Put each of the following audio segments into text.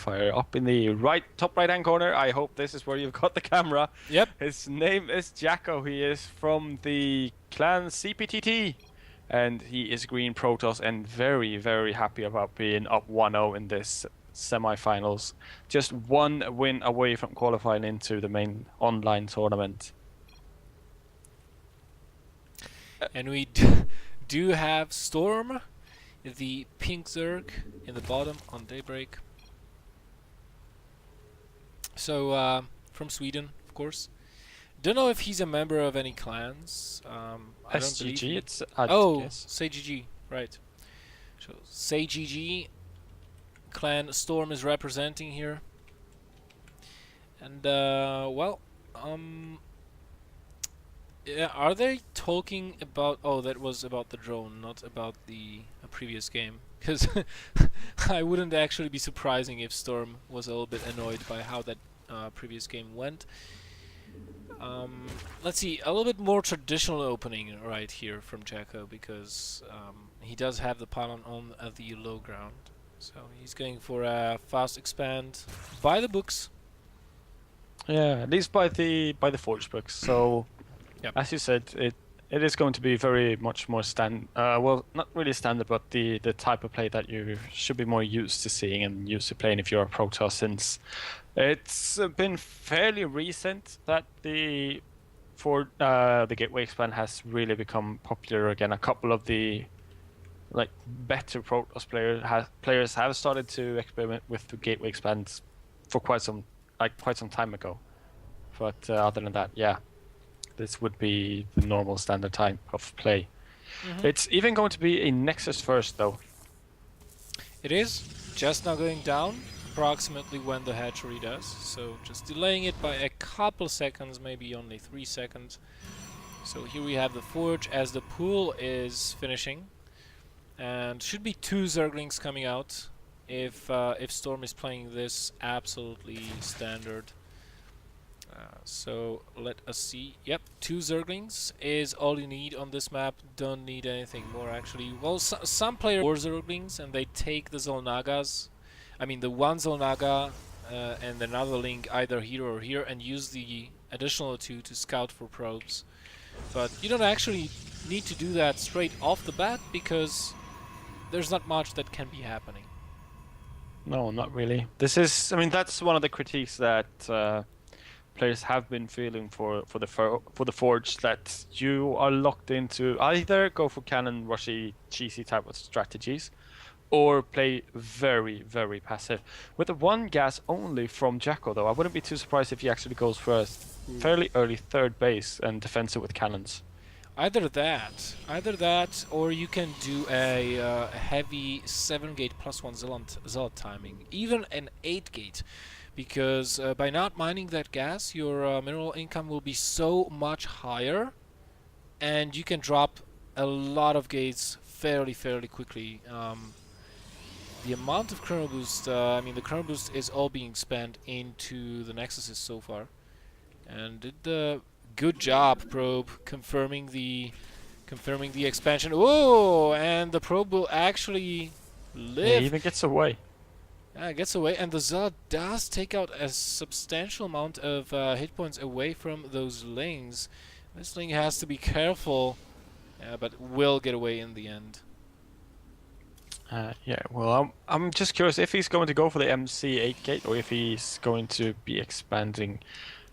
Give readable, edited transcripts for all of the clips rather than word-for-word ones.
Qualifier up in the top right hand corner. I hope this is where you've got the camera. Yep. His name is JackO. He is from the clan CPTt. And he is green Protoss and very, very happy about being up 1-0 in this semi-finals. Just one win away from qualifying into the main online tournament. And we do have Storm, the pink Zerg in the bottom on Daybreak. So, from Sweden, of course. Don't know if he's a member of any clans. I don't SGG, believe it's... yes. CGG, right. So, CGG clan Storm is representing here. And, well, yeah, are they talking about... Oh, that was about the drone, not about the previous game. Because I wouldn't actually be surprising if Storm was a little bit annoyed by how that previous game went. Let's see, a little bit more traditional opening right here from JackO, because he does have the pylon on the low ground. So he's going for a fast expand by the books. Yeah, at least by the Forge books. So, Yep. as you said, it is going to be very much more well, not really standard, but the type of play that you should be more used to seeing and used to playing if you're a Protoss, since it's been fairly recent that the Gateway expand has really become popular again. A couple of the better Protoss players have started to experiment with the Gateway expands for quite some time ago. But other than that, yeah, this would be the normal standard type of play. It's even going to be a Nexus first, though. It is just now going down, approximately when the hatchery does. So just delaying it by a couple seconds, maybe only 3 seconds. So here we have the Forge as the pool is finishing. And should be 2 Zerglings coming out if Storm is playing this absolutely standard. So let us see. Yep, 2 Zerglings is all you need on this map. Don't need anything more, actually. Well, some players 4 Zerglings and they take the Zolnagas. I mean, the 1 Zolnaga and another link either here or here, and use the additional 2 to scout for probes. But you don't actually need to do that straight off the bat, because there's not much that can be happening. No, not really. I mean, that's one of the critiques that players have been feeling for the Forge, that you are locked into either go for cannon rushy cheesy type of strategies, or play very, very passive. With the 1 gas only from JackO, though, I wouldn't be too surprised if he actually goes for a fairly early 3rd base and defends it with cannons. Either that, or you can do a heavy 7-gate +1 Zealot timing, even an 8-gate, because by not mining that gas, your mineral income will be so much higher, and you can drop a lot of gates fairly quickly. The amount of chrono boost, I mean, the chrono boost is all being spent into the Nexuses so far, and did the good job, Probe, confirming the expansion. Oh, and the Probe will actually live. Yeah, he even gets away. Yeah, it gets away, and the Zealot does take out a substantial amount of hit points away from those lings. This ling has to be careful, but will get away in the end. Yeah, well, I'm just curious if he's going to go for the MC 8-gate or if he's going to be expanding.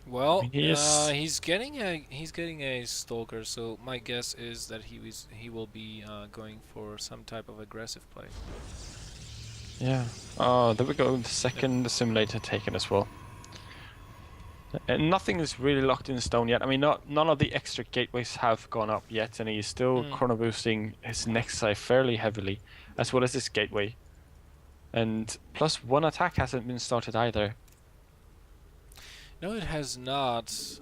Well, I mean, he's getting a Stalker, so my guess is that he will be going for some type of aggressive play. Yeah. Oh, there we go. The second simulator taken as well. And nothing is really locked in stone yet. I mean, none of the extra gateways have gone up yet, and he's still chrono boosting his Nexi fairly heavily, as well as this gateway. And plus 1 attack hasn't been started either. No, it has not.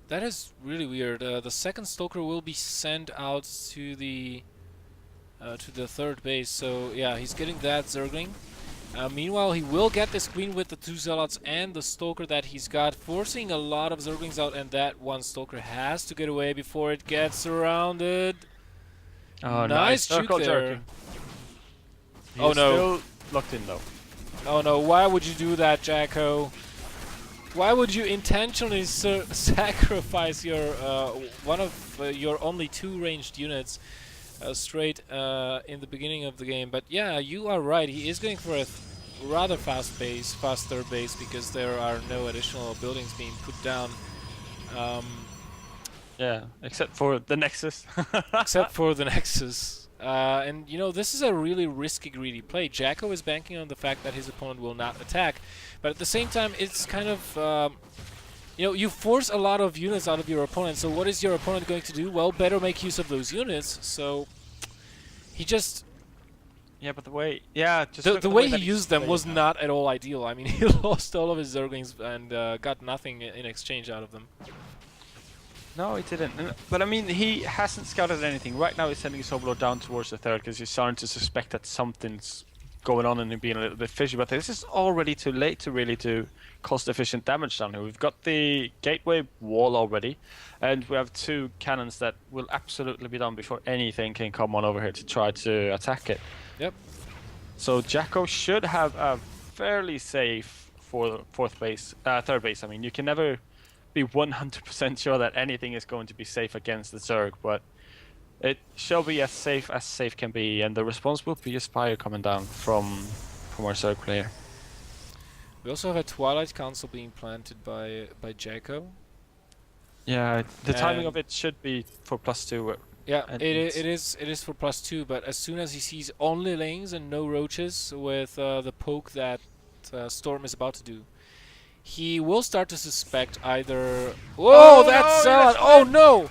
That is really weird. The second Stalker will be sent out to the 3rd base. So yeah, he's getting that Zergling. Meanwhile, he will get this queen with the 2 Zealots and the Stalker that he's got, forcing a lot of Zerglings out, and that 1 Stalker has to get away before it gets surrounded. Oh, nice juke there. He's still locked in though. Oh no, why would you do that, JackO? Why would you intentionally sacrifice your one of your only 2 ranged units straight in the beginning of the game? But yeah, you are right. He is going for a rather fast third base, because there are no additional buildings being put down. Yeah, except for the Nexus. Except for the Nexus. And you know, this is a really risky, greedy play. JackO is banking on the fact that his opponent will not attack, but at the same time, it's kind of you know, you force a lot of units out of your opponent. So what is your opponent going to do? Well, better make use of those units. So he just Yeah, but the way, yeah, just the look at way he that used them was played. not at all ideal. I mean, he lost all of his Zerglings and got nothing in exchange out of them. No, he didn't. But I mean, he hasn't scouted anything. Right now, he's sending his Overlord down towards the third because he's starting to suspect that something's going on and him being a little bit fishy. But this is already too late to really do cost-efficient damage down here. We've got the gateway wall already, and we have 2 cannons that will absolutely be done before anything can come on over here to try to attack it. Yep. So JackO should have a fairly safe third base. I mean, you can never be 100% sure that anything is going to be safe against the Zerg, but it shall be as safe can be, and the response will be a Spire coming down from our Zerg player. We also have a Twilight Council being planted by JackO. Yeah, the timing And of it should be for +2. Yeah, and it is for +2, but as soon as he sees only lanes and no roaches with the poke that Storm is about to do, he will start to suspect either... Whoa, that's no, oh no!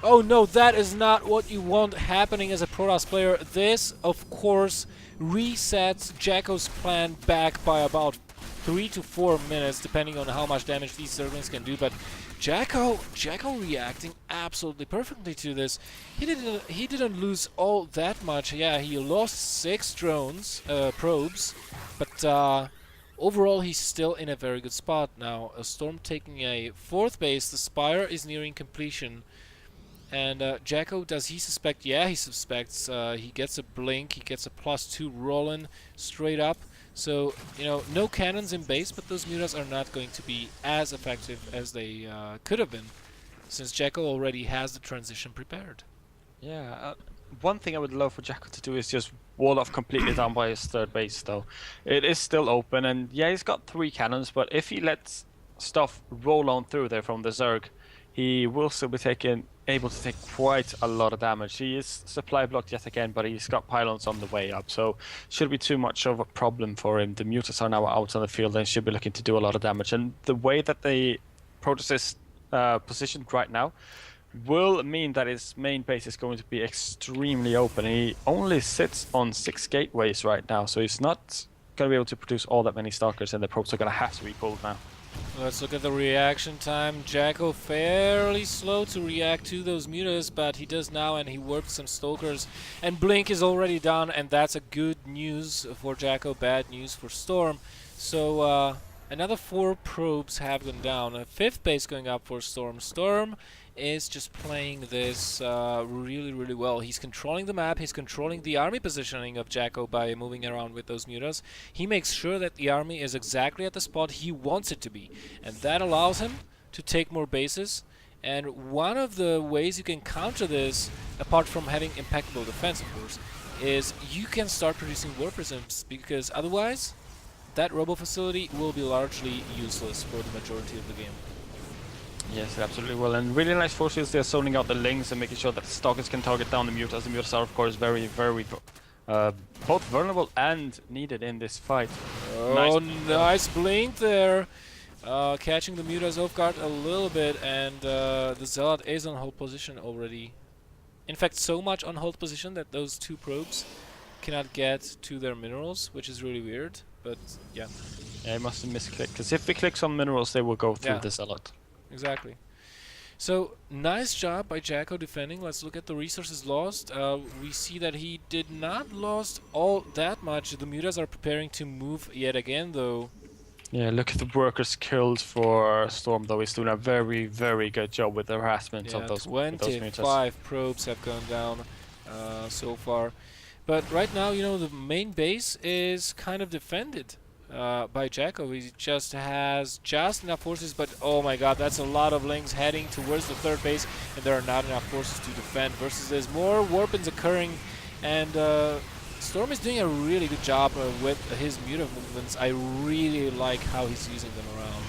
Oh no, that is not what you want happening as a Protoss player. This, of course, resets JackO's plan back by about 3 to 4 minutes, depending on how much damage these Zerglings can do. But JackO reacting absolutely perfectly to this. He didn't lose all that much. Yeah, he lost 6 drones, probes, but overall he's still in a very good spot now. A Storm taking a 4th base. The Spire is nearing completion. And JackO, does he suspect? Yeah, he suspects. He gets a blink. He gets a +2 rolling straight up. So, you know, no cannons in base, but those mutas are not going to be as effective as they could have been, since JackO already has the transition prepared. Yeah, one thing I would love for JackO to do is just wall off completely down by his third base, though. It is still open, and yeah, he's got 3 cannons, but if he lets stuff roll on through there from the Zerg, he will still be able to take quite a lot of damage. He is supply blocked yet again, but he's got pylons on the way up, so shouldn't be too much of a problem for him. The mutas are now out on the field and should be looking to do a lot of damage. And the way that the Protoss is positioned right now will mean that his main base is going to be extremely open. He only sits on 6 gateways right now, so he's not going to be able to produce all that many Stalkers, and the probes are going to have to be pulled now. Let's look at the reaction time. JackO fairly slow to react to those mutas, but he does now, and he worked some Stalkers. And Blink is already down, and that's a good news for JackO, bad news for Storm. So another 4 probes have gone down. A 5th base going up for Storm. Storm is just playing this really, really well. He's controlling the map, he's controlling the army positioning of JackO by moving around with those mutas. He makes sure that the army is exactly at the spot he wants it to be, and that allows him to take more bases. And one of the ways you can counter this, apart from having impeccable defense, of course, is you can start producing war prisms, because otherwise that robo facility will be largely useless for the majority of the game. Yes, absolutely will. And really nice forces, they're zoning out the links and making sure that the Stalkers can target down the mutas. The mutas are, of course, very, very both vulnerable and needed in this fight. Oh, nice blink there. Catching the mutas off guard a little bit, and the Zealot is on hold position already. In fact, so much on hold position that those 2 probes cannot get to their minerals, which is really weird, but yeah. Yeah, he must have misclicked, because if he clicks on minerals, they will go through the Zealot. Exactly. So, nice job by JackO defending. Let's look at the resources lost. We see that he did not lost all that much. The mutas are preparing to move yet again, though. Yeah, look at the workers killed for Storm, though. He's doing a very, very good job with the harassment of those mutas. 25 probes have gone down so far. But right now, you know, the main base is kind of defended. by JackO. He just has just enough forces, but oh my god, that's a lot of Lings heading towards the third base, and there are not enough forces to defend. Versus there's more warpins occurring, and Storm is doing a really good job with his Muta movements. I really like how he's using them around.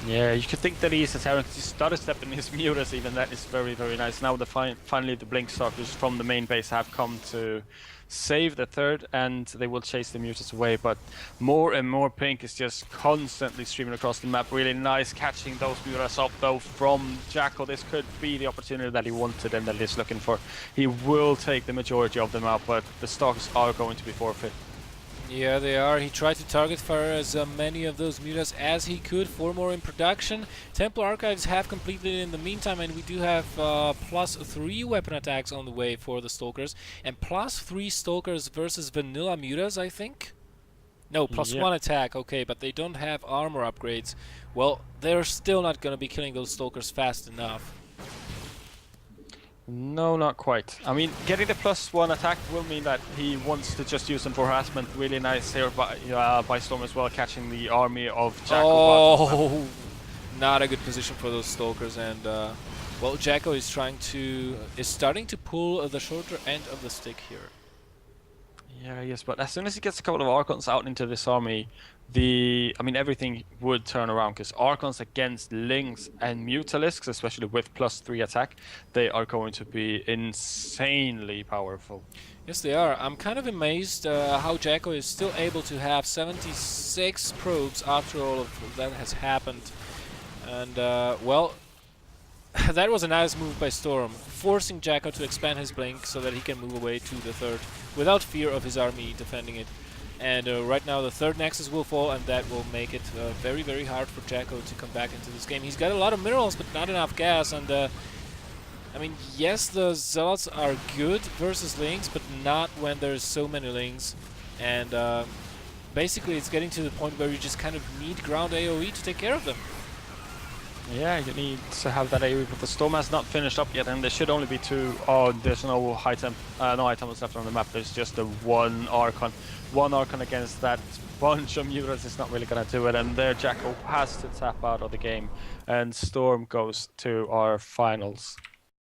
Yeah, you could think that he's a Terran because he started stepping his mutas even. That is very, very nice. Now finally the Blink Stalkers from the main base have come to save the third, and they will chase the mutas away. But more and more pink is just constantly streaming across the map. Really nice catching those mutas up though from JackO. This could be the opportunity that he wanted and that he's looking for. He will take the majority of them out, but the Stalkers are going to be forfeit. Yeah, they are. He tried to target fire as many of those mutas as he could. 4 more in production. Templar Archives have completed in the meantime, and we do have +3 weapon attacks on the way for the Stalkers. And +3 Stalkers versus vanilla mutas, I think? No, +1 attack, okay, but they don't have armor upgrades. Well, they're still not going to be killing those Stalkers fast enough. No, not quite. I mean, getting the +1 attack will mean that he wants to just use them for harassment. Really nice here by Storm as well, catching the army of JackO. Oh, not a good position for those Stalkers, and well, JackO is starting to pull the shorter end of the stick here. Yeah, yes, but as soon as he gets a couple of Archons out into this army, everything would turn around, because Archons against Lings and Mutalisks, especially with +3 attack, they are going to be insanely powerful. Yes, they are. I'm kind of amazed how JackO is still able to have 76 probes after all of that has happened. And, well, that was a nice move by Storm, forcing JackO to expand his blink so that he can move away to the third without fear of his army defending it. And right now the third Nexus will fall, and that will make it very, very hard for JackO to come back into this game. He's got a lot of minerals, but not enough gas, and I mean, yes, the Zealots are good versus Lings, but not when there's so many Lings. And basically it's getting to the point where you just kind of need ground AoE to take care of them. Yeah, you need to have that AoE, but the Storm has not finished up yet, and there should only be 2. Oh, there's no no items left on the map. There's just the one Archon. One Archon against that bunch of mutas is not really gonna do it, and there JackO has to tap out of the game, and Storm goes to our finals.